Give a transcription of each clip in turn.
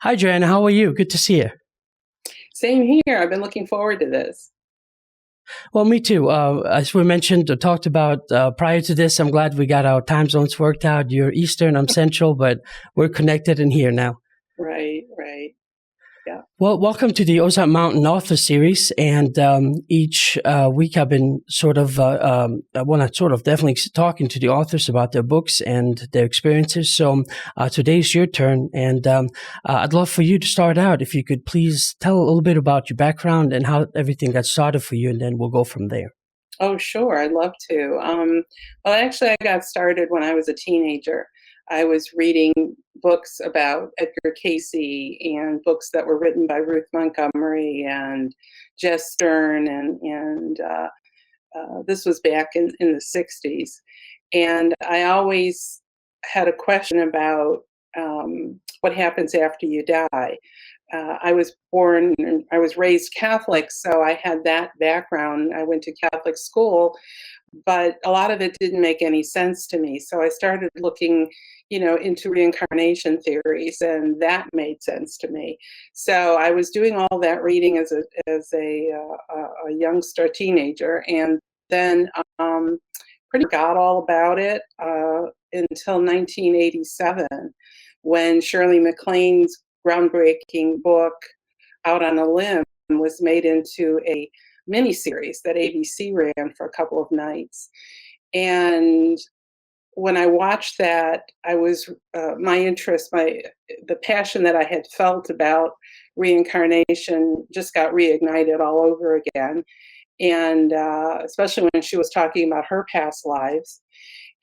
Hi, Joanne. How are you? Good to see you. Same here. I've been looking forward to this. Well, me too. As we mentioned or talked about prior to this, I'm glad we got our time zones worked out. You're Eastern, I'm Central, but we're connected in here now. Right. Yeah. Well, welcome to the Ozark Mountain Author Series. And each week I've been definitely talking to the authors about their books and their experiences. So today's your turn. And I'd love for you to start out. If you could please tell a little bit about your background and how everything got started for you, and then we'll go from there. Oh, sure. I'd love to. Well, actually, I got started when I was a teenager. I was reading books about Edgar Cayce and books that were written by Ruth Montgomery and Jess Stern, and this was back in the 60s. And I always had a question about what happens after you die. I was raised Catholic, so I had that background. I went to Catholic school, but a lot of it didn't make any sense to me. So I started looking, into reincarnation theories, and that made sense to me. So I was doing all that reading as a youngster teenager, and then pretty got all about it until 1987, when Shirley MacLaine's groundbreaking book Out on a Limb was made into a miniseries that ABC ran for a couple of nights. And when I watched that, I was the passion that I had felt about reincarnation just got reignited all over again. And especially when she was talking about her past lives.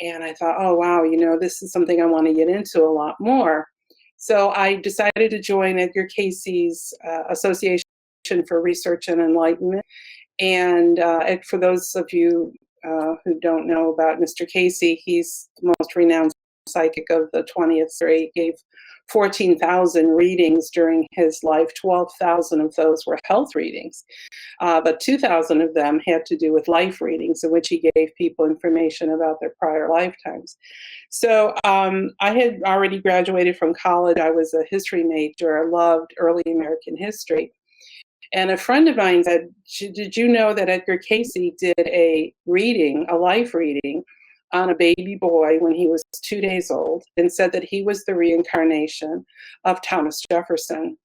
And I thought, oh, wow, this is something I want to get into a lot more. So I decided to join Edgar Cayce's Association for Research and Enlightenment. And for those of you who don't know about Mr. Cayce, he's the most renowned psychic of the 20th century. He gave 14,000 readings during his life. 12,000 of those were health readings, but 2,000 of them had to do with life readings, in which he gave people information about their prior lifetimes. So I had already graduated from college. I was a history major. I loved early American history. And a friend of mine said, did you know that Edgar Cayce did a life reading, on a baby boy when he was 2 days old, and said that he was the reincarnation of Thomas Jefferson,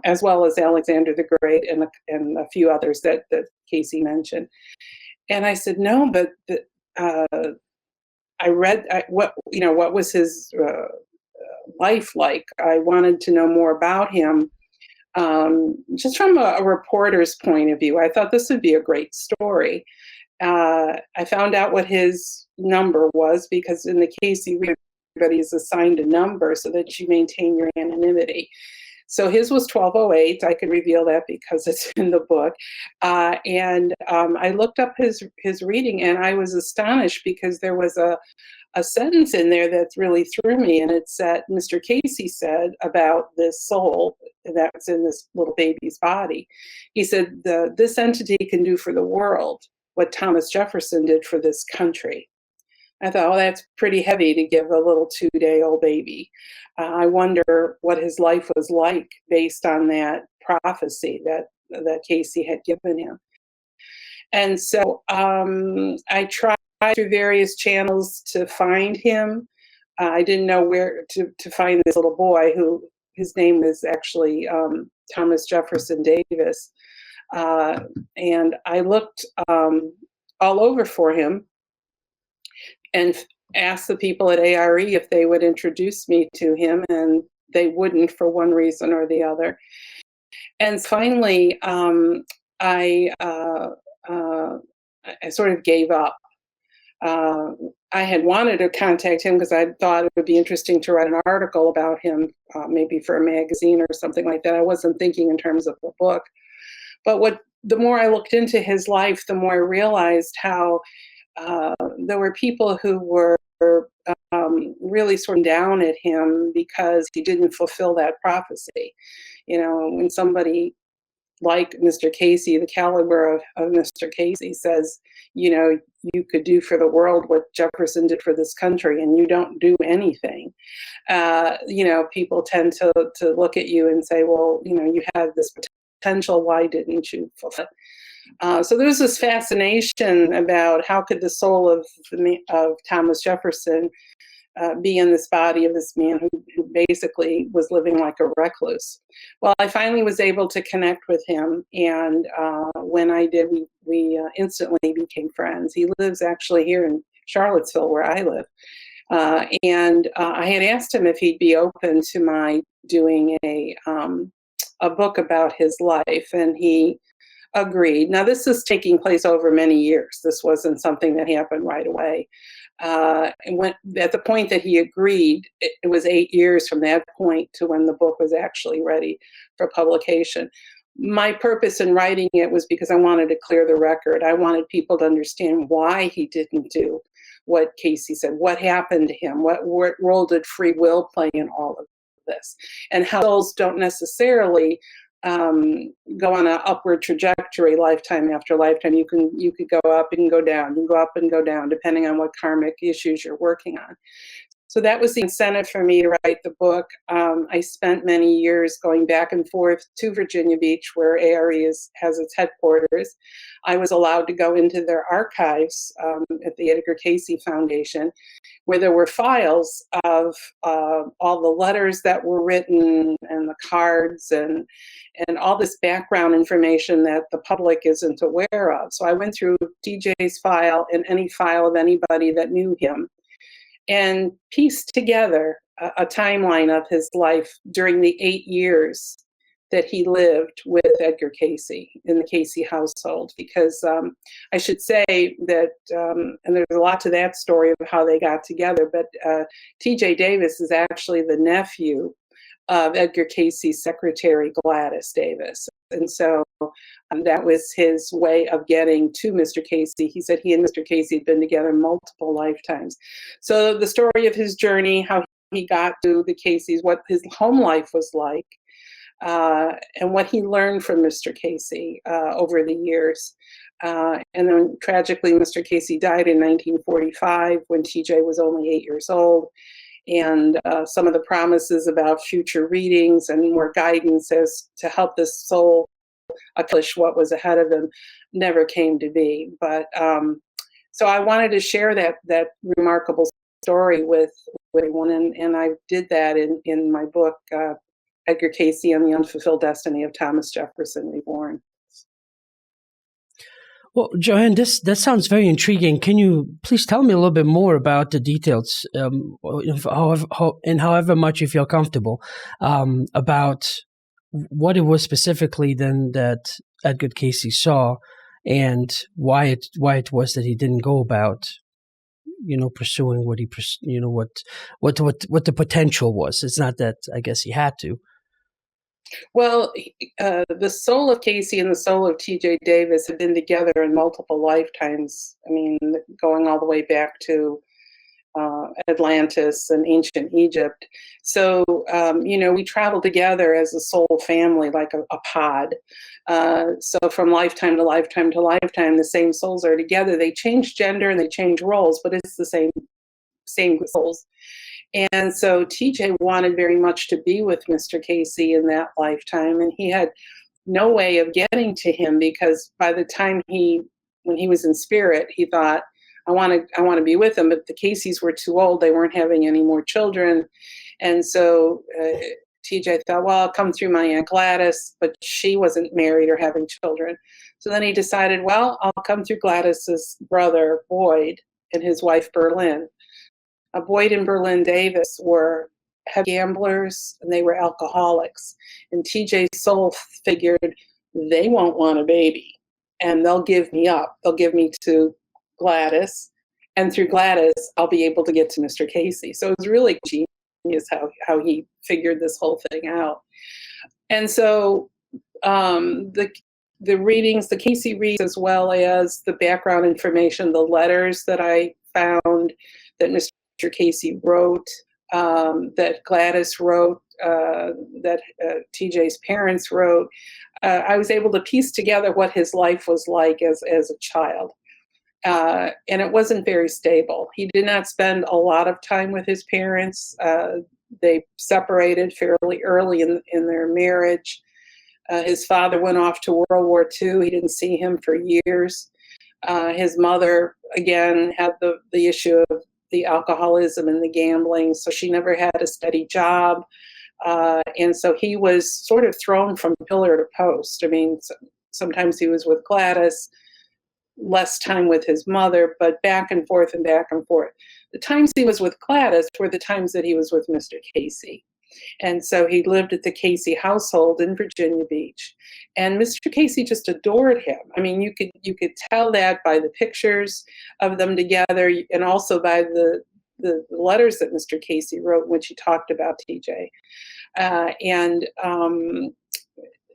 as well as Alexander the Great and a few others that Cayce mentioned. And I said, no, but I read what was his life like. I wanted to know more about him. Just from a reporter's point of view, I thought this would be a great story. I found out what his number was, because in the Cayce, everybody is assigned a number so that you maintain your anonymity. So his was 1208. I could reveal that because it's in the book. And I looked up his reading, and I was astonished because there was a sentence in there that really threw me. And it's that Mr. Cayce said about this soul that's in this little baby's body. He said, this entity can do for the world what Thomas Jefferson did for this country. I thought, oh, that's pretty heavy to give a little 2-day-old baby. I wonder what his life was like based on that prophecy that Cayce had given him. And so I tried through various channels to find him. I didn't know where to find this little boy, who his name is actually Thomas Jefferson Davis. And I looked all over for him and asked the people at ARE if they would introduce me to him, and they wouldn't, for one reason or the other. And finally, I sort of gave up. I had wanted to contact him because I thought it would be interesting to write an article about him, maybe for a magazine or something like that. I wasn't thinking in terms of a book. But the more I looked into his life, the more I realized how there were people who were really sort of down at him because he didn't fulfill that prophecy. When somebody like Mr. Cayce, the caliber of Mr. Cayce says, you could do for the world what Jefferson did for this country, and you don't do anything. People tend to look at you and say, well, you have this potential, why didn't you fulfill it? So there's this fascination about how could the soul of Thomas Jefferson be in this body of this man who basically was living like a recluse. Well, I finally was able to connect with him, and when I did, we instantly became friends. He lives actually here in Charlottesville, where I live. And I had asked him if he'd be open to my doing a book about his life, and he agreed. Now, this is taking place over many years. This wasn't something that happened right away. And when, at the point that he agreed, it was 8 years from that point to when the book was actually ready for publication. My purpose in writing it was because I wanted to clear the record. I wanted people to understand why he didn't do what Cayce said, what happened to him, what role did free will play in all of this, and how souls don't necessarily go on an upward trajectory lifetime after lifetime. You could go up and go down, you can go up and go down, depending on what karmic issues you're working on. So that was the incentive for me to write the book. I spent many years going back and forth to Virginia Beach, where ARE has its headquarters. I was allowed to go into their archives at the Edgar Cayce Foundation, where there were files of all the letters that were written and the cards and all this background information that the public isn't aware of. So I went through TJ's file and any file of anybody that knew him, and pieced together a timeline of his life during the 8 years that he lived with Edgar Cayce in the Cayce household. Because I should say that, and there's a lot to that story of how they got together, but TJ Davis is actually the nephew of Edgar Cayce's secretary, Gladys Davis. And so that was his way of getting to Mr. Cayce. He said he and Mr. Cayce had been together multiple lifetimes. So the story of his journey, how he got to the Cayces, what his home life was like, and what he learned from Mr. Cayce over the years. And then tragically, Mr. Cayce died in 1945 when TJ was only 8 years old. And some of the promises about future readings and more guidance as to help this soul accomplish what was ahead of him never came to be. But so I wanted to share that remarkable story with everyone, and I did that in my book, Edgar Cayce and the Unfulfilled Destiny of Thomas Jefferson Reborn. Well, Joanne, that sounds very intriguing. Can you please tell me a little bit more about the details, however much you feel comfortable, about what it was specifically then that Edgar Cayce saw, and why it was that he didn't go about, pursuing what what the potential was. It's not that I guess he had to. Well, the soul of Cayce and the soul of T.J. Davis have been together in multiple lifetimes. I mean, going all the way back to Atlantis and ancient Egypt. So, we travel together as a soul family, like a pod. So from lifetime to lifetime to lifetime, the same souls are together. They change gender and they change roles, but it's the same souls. And so TJ wanted very much to be with Mr. Cayce in that lifetime, and he had no way of getting to him because by the time when he was in spirit, he thought, I want to be with him, but the Cayces were too old. They weren't having any more children. And so TJ thought, well, I'll come through my Aunt Gladys, but she wasn't married or having children. So then he decided, well, I'll come through Gladys's brother, Boyd, and his wife, Berlin. Boyd and Berlin Davis were heavy gamblers and they were alcoholics. And TJ's soul figured they won't want a baby and they'll give me up. They'll give me to Gladys, and through Gladys, I'll be able to get to Mr. Cayce. So it was really genius how he figured this whole thing out. And so the readings, the Cayce reads, as well as the background information, the letters that I found that Mr. Cayce wrote, that Gladys wrote, that TJ's parents wrote, I was able to piece together what his life was like as a child. And it wasn't very stable. He did not spend a lot of time with his parents. They separated fairly early in their marriage. His father went off to World War II. He didn't see him for years. His mother, again, had the issue of the alcoholism and the gambling, so she never had a steady job. And so he was sort of thrown from pillar to post. I mean, sometimes he was with Gladys, less time with his mother, but back and forth and back and forth. The times he was with Gladys were the times that he was with Mr. Cayce. And so he lived at the Cayce household in Virginia Beach. And Mr. Cayce just adored him. I mean, you could tell that by the pictures of them together, and also by the letters that Mr. Cayce wrote, in which he talked about TJ.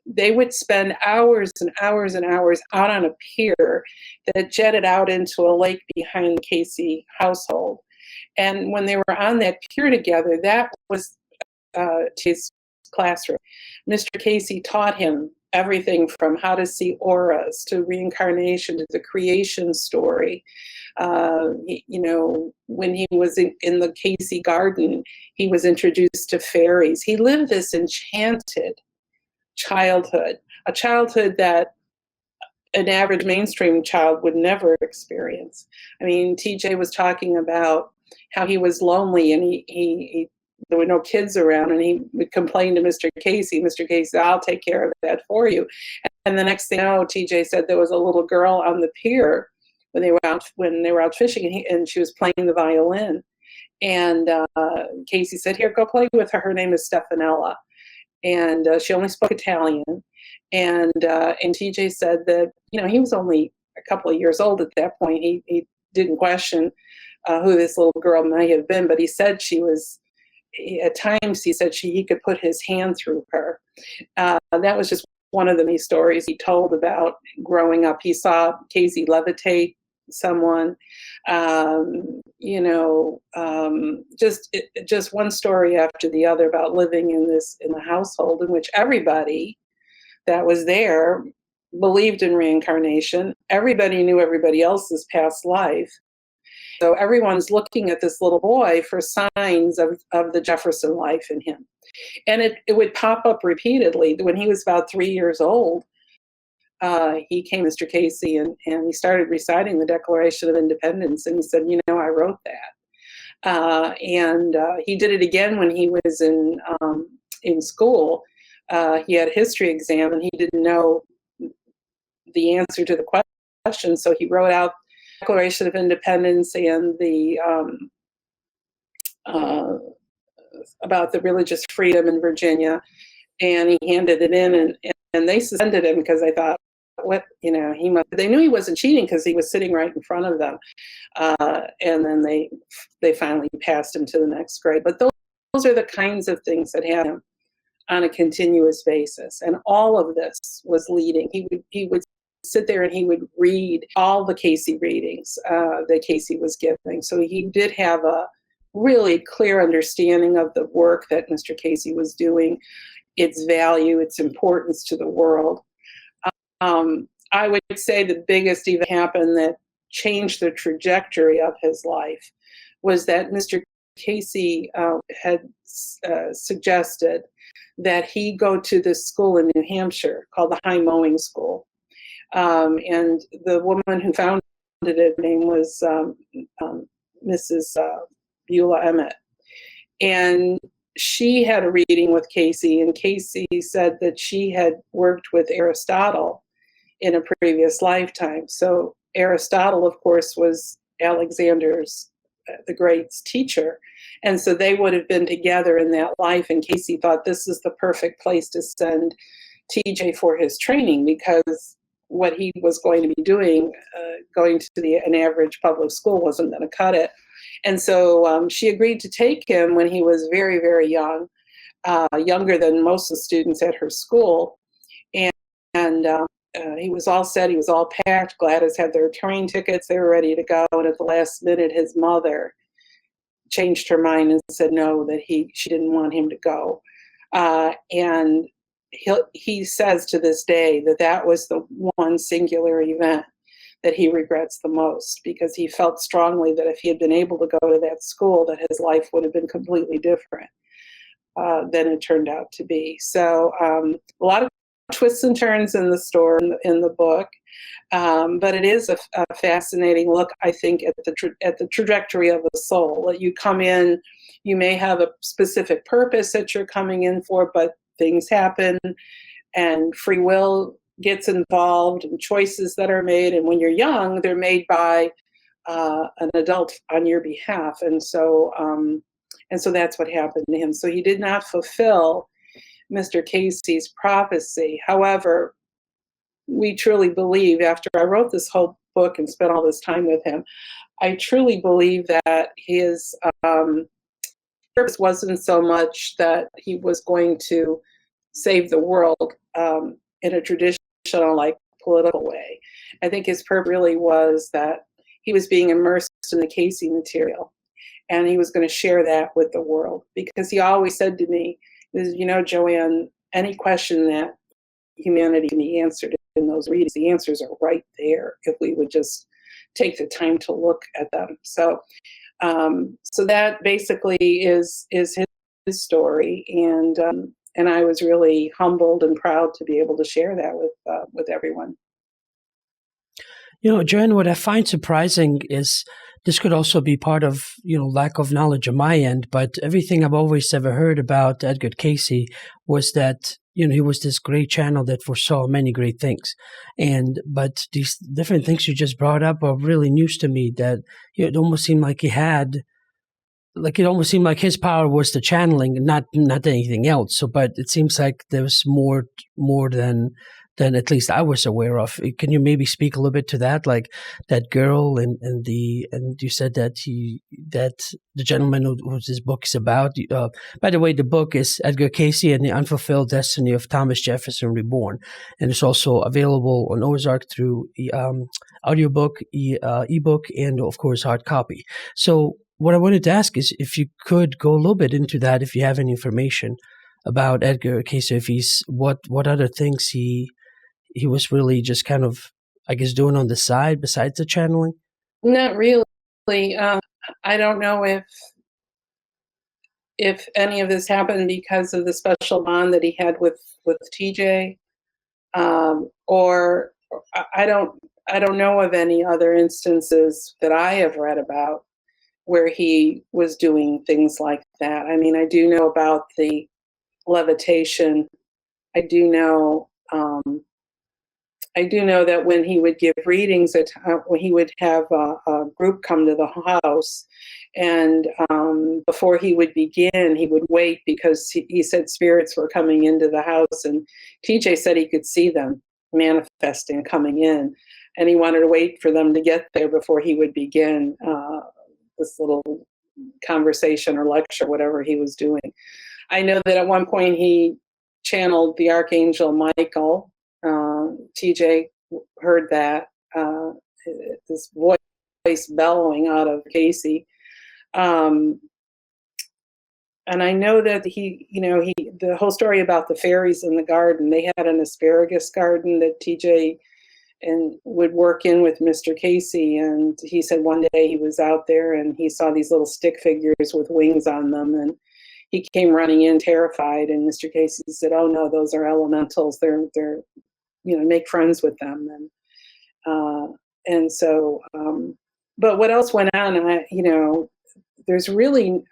They would spend hours and hours and hours out on a pier that jetted out into a lake behind the Cayce household. And when they were on that pier together, that was his classroom. Mr. Cayce taught him everything from how to see auras to reincarnation to the creation story. When he was in the Cayce garden, he was introduced to fairies. He lived this enchanted childhood, a childhood that an average mainstream child would never experience. I mean, TJ was talking about how he was lonely and he there were no kids around, and he would complain to Mr. Cayce. Mr. Cayce said, "I'll take care of that for you." And the next thing you know, TJ said there was a little girl on the pier when they were out fishing, and she was playing the violin. And Cayce said, "Here, go play with her. Her name is Stefanella." And she only spoke Italian. And TJ said that, he was only a couple of years old at that point. He didn't question who this little girl might have been, but he said at times he could put his hand through her. That was just one of the many stories he told about growing up. He saw Cayce levitate someone, just one story after the other about living in the household in which everybody that was there believed in reincarnation. Everybody knew everybody else's past life. So everyone's looking at this little boy for signs of the Jefferson life in him. And it would pop up repeatedly. When he was about 3 years old, he came to Mr. Cayce and he started reciting the Declaration of Independence. And he said, I wrote that. And he did it again when he was in school. He had a history exam and he didn't know the answer to the question. So he wrote out Declaration of Independence and the about the religious freedom in Virginia, and he handed it in, and they suspended him because they thought, they knew he wasn't cheating because he was sitting right in front of them, and then they finally passed him to the next grade. But those are the kinds of things that happen on a continuous basis, and all of this was leading. He would sit there and he would read all the Cayce readings that Cayce was giving. So he did have a really clear understanding of the work that Mr. Cayce was doing, its value, its importance to the world. I would say the biggest event happened that changed the trajectory of his life was that Mr. Cayce had suggested that he go to this school in New Hampshire called the High Mowing School. And the woman who founded it, her name was Mrs. Beulah Emmett. And she had a reading with Cayce, and Cayce said that she had worked with Aristotle in a previous lifetime. So Aristotle, of course, was Alexander's, the Great's teacher. And so they would have been together in that life. And Cayce thought this is the perfect place to send TJ for his training, because what he was going to be doing, going to an average public school, wasn't going to cut it. And so she agreed to take him when he was very, very young, younger than most of the students at her school. And he was all set. He was all packed. Gladys had their train tickets. They were ready to go. And at the last minute, his mother changed her mind and said no, that she didn't want him to go. And he says to this day that was the one singular event that he regrets the most, because he felt strongly that if he had been able to go to that school, that his life would have been completely different than it turned out to be. So a lot of twists and turns in the story, in the book, but it is a fascinating look, I think, at the trajectory of the soul. That you come in, you may have a specific purpose that you're coming in for, but things happen, and free will gets involved, and choices that are made. And when you're young, they're made by an adult on your behalf, and so that's what happened to him. So he did not fulfill Mr. Cayce's prophecy. However, we truly believe, after I wrote this whole book and spent all this time with him, I truly believe that his purpose wasn't so much that he was going to save the world in a traditional, like, political way. I think his purpose really was that he was being immersed in the Cayce material, and he was going to share that with the world. Because he always said to me, Joanne, any question that humanity can be answered in those readings, the answers are right there if we would just take the time to look at them. So that basically is his story, and I was really humbled and proud to be able to share that with everyone. Joanne, what I find surprising is this could also be part of, lack of knowledge on my end, but everything I've always ever heard about Edgar Cayce was that, he was this great channel that foresaw many great things. But these different things you just brought up are really news to me, that it almost seemed like his power was the channeling, not anything else. So, but it seems like there's more than at least I was aware of. Can you maybe speak a little bit to that, like that girl and you said that the gentleman who this book is about. By the way, the book is Edgar Cayce and the Unfulfilled Destiny of Thomas Jefferson Reborn, and it's also available on Ozark through audiobook, ebook, and of course hard copy. So what I wanted to ask is if you could go a little bit into that, if you have any information about Edgar Cayce, if he's what other things he was really just kind of, I guess, doing on the side besides the channeling? Not really. I don't know if any of this happened because of the special bond that he had with TJ, or I don't know of any other instances that I have read about where he was doing things like that. I mean, I do know about the levitation. I do know that when he would give readings, when he would have a group come to the house, and before he would begin, he would wait, because he said spirits were coming into the house, and TJ said he could see them manifesting, coming in, and he wanted to wait for them to get there before he would begin this little conversation or lecture, whatever he was doing. I know that at one point he channeled the Archangel Michael. TJ heard that, this voice bellowing out of Cayce. And I know that the whole story about the fairies in the garden, they had an asparagus garden that TJ would work in with Mr. Cayce. And he said one day he was out there and he saw these little stick figures with wings on them, and he came running in terrified, and Mr. Cayce said, "Oh no, those are elementals. They're make friends with them." And so, but what else went on? There's really,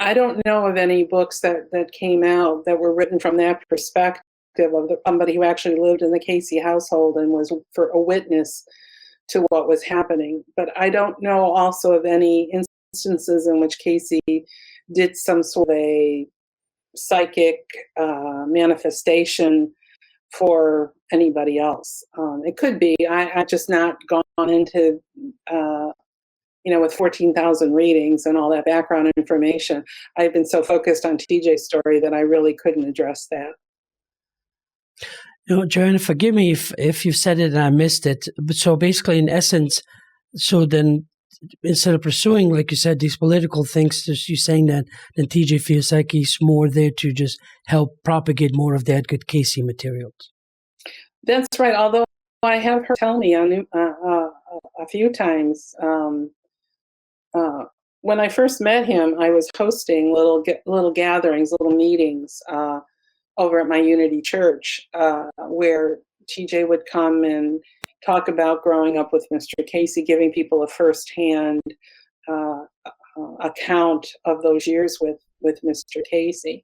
I don't know of any books that came out that were written from that perspective of somebody who actually lived in the Cayce household and was for a witness to what was happening. But I don't know also of any instances in which Cayce did some sort of a psychic manifestation for anybody else. It could be. I've just not gone into, with 14,000 readings and all that background information. I've been so focused on TJ's story that I really couldn't address that. Joanna, forgive me if you said it and I missed it. But so basically, in essence, so then instead of pursuing, like you said, these political things, just you saying that, then TJ feels like he's more there to just help propagate more of the Edgar Cayce materials. That's right. Although I have heard tell me on a few times. When I first met him, I was hosting little gatherings, little meetings over at my Unity Church, where TJ would come and talk about growing up with Mr. Cayce, giving people a firsthand account of those years with Mr. Cayce.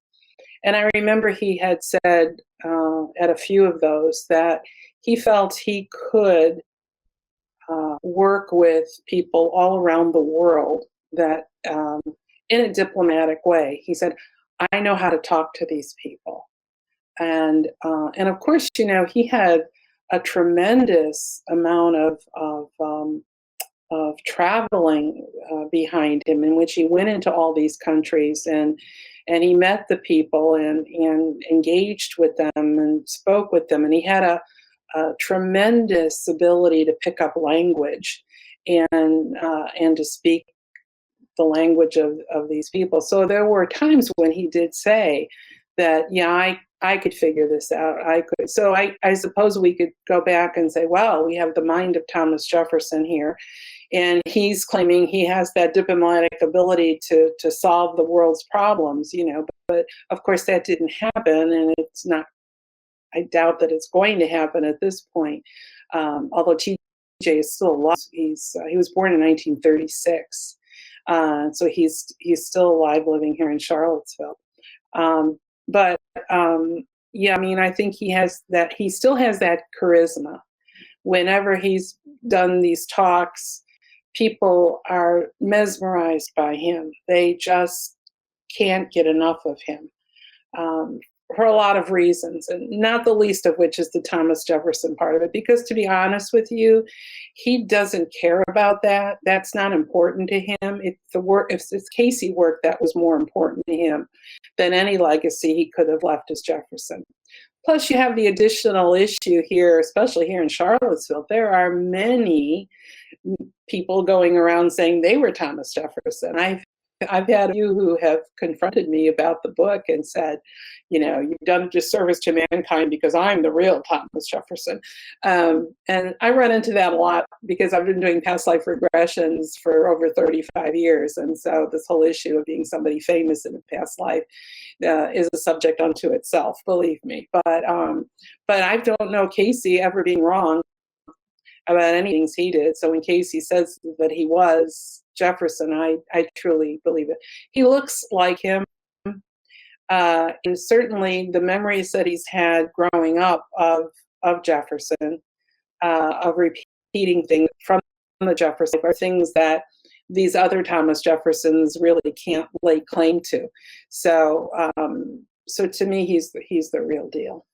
And I remember he had said at a few of those that he felt he could work with people all around the world that in a diplomatic way. He said, I know how to talk to these people. And of course, he had a tremendous amount of traveling behind him, in which he went into all these countries and he met the people and engaged with them and spoke with them. And he had a tremendous ability to pick up language and to speak the language of these people. So there were times when he did say that, yeah, I could figure this out. I could. So I suppose we could go back and say, well, we have the mind of Thomas Jefferson here, and he's claiming he has that diplomatic ability to solve the world's problems, But of course that didn't happen, and it's not. I doubt that it's going to happen at this point. Although TJ is still alive, he was born in 1936, so he's still alive, living here in Charlottesville. Yeah, I mean, I think he still has that charisma. Whenever he's done these talks, people are mesmerized by him. They just can't get enough of him. For a lot of reasons, and not the least of which is the Thomas Jefferson part of it. Because to be honest with you, he doesn't care about that. That's not important to him. It's Cayce work that was more important to him than any legacy he could have left as Jefferson. Plus, you have the additional issue here, especially here in Charlottesville. There are many people going around saying they were Thomas Jefferson. I've had a few who have confronted me about the book and said, you've done a disservice to mankind because I'm the real Thomas Jefferson. And I run into that a lot because I've been doing past life regressions for over 35 years. And so this whole issue of being somebody famous in a past life is a subject unto itself, believe me. But I don't know Cayce ever being wrong about any things he did. So when Cayce says that he was Jefferson, I truly believe it. He looks like him. And certainly the memories that he's had growing up of Jefferson, of repeating things from the Jefferson, are things that these other Thomas Jeffersons really can't lay claim to. So to me, he's the real deal.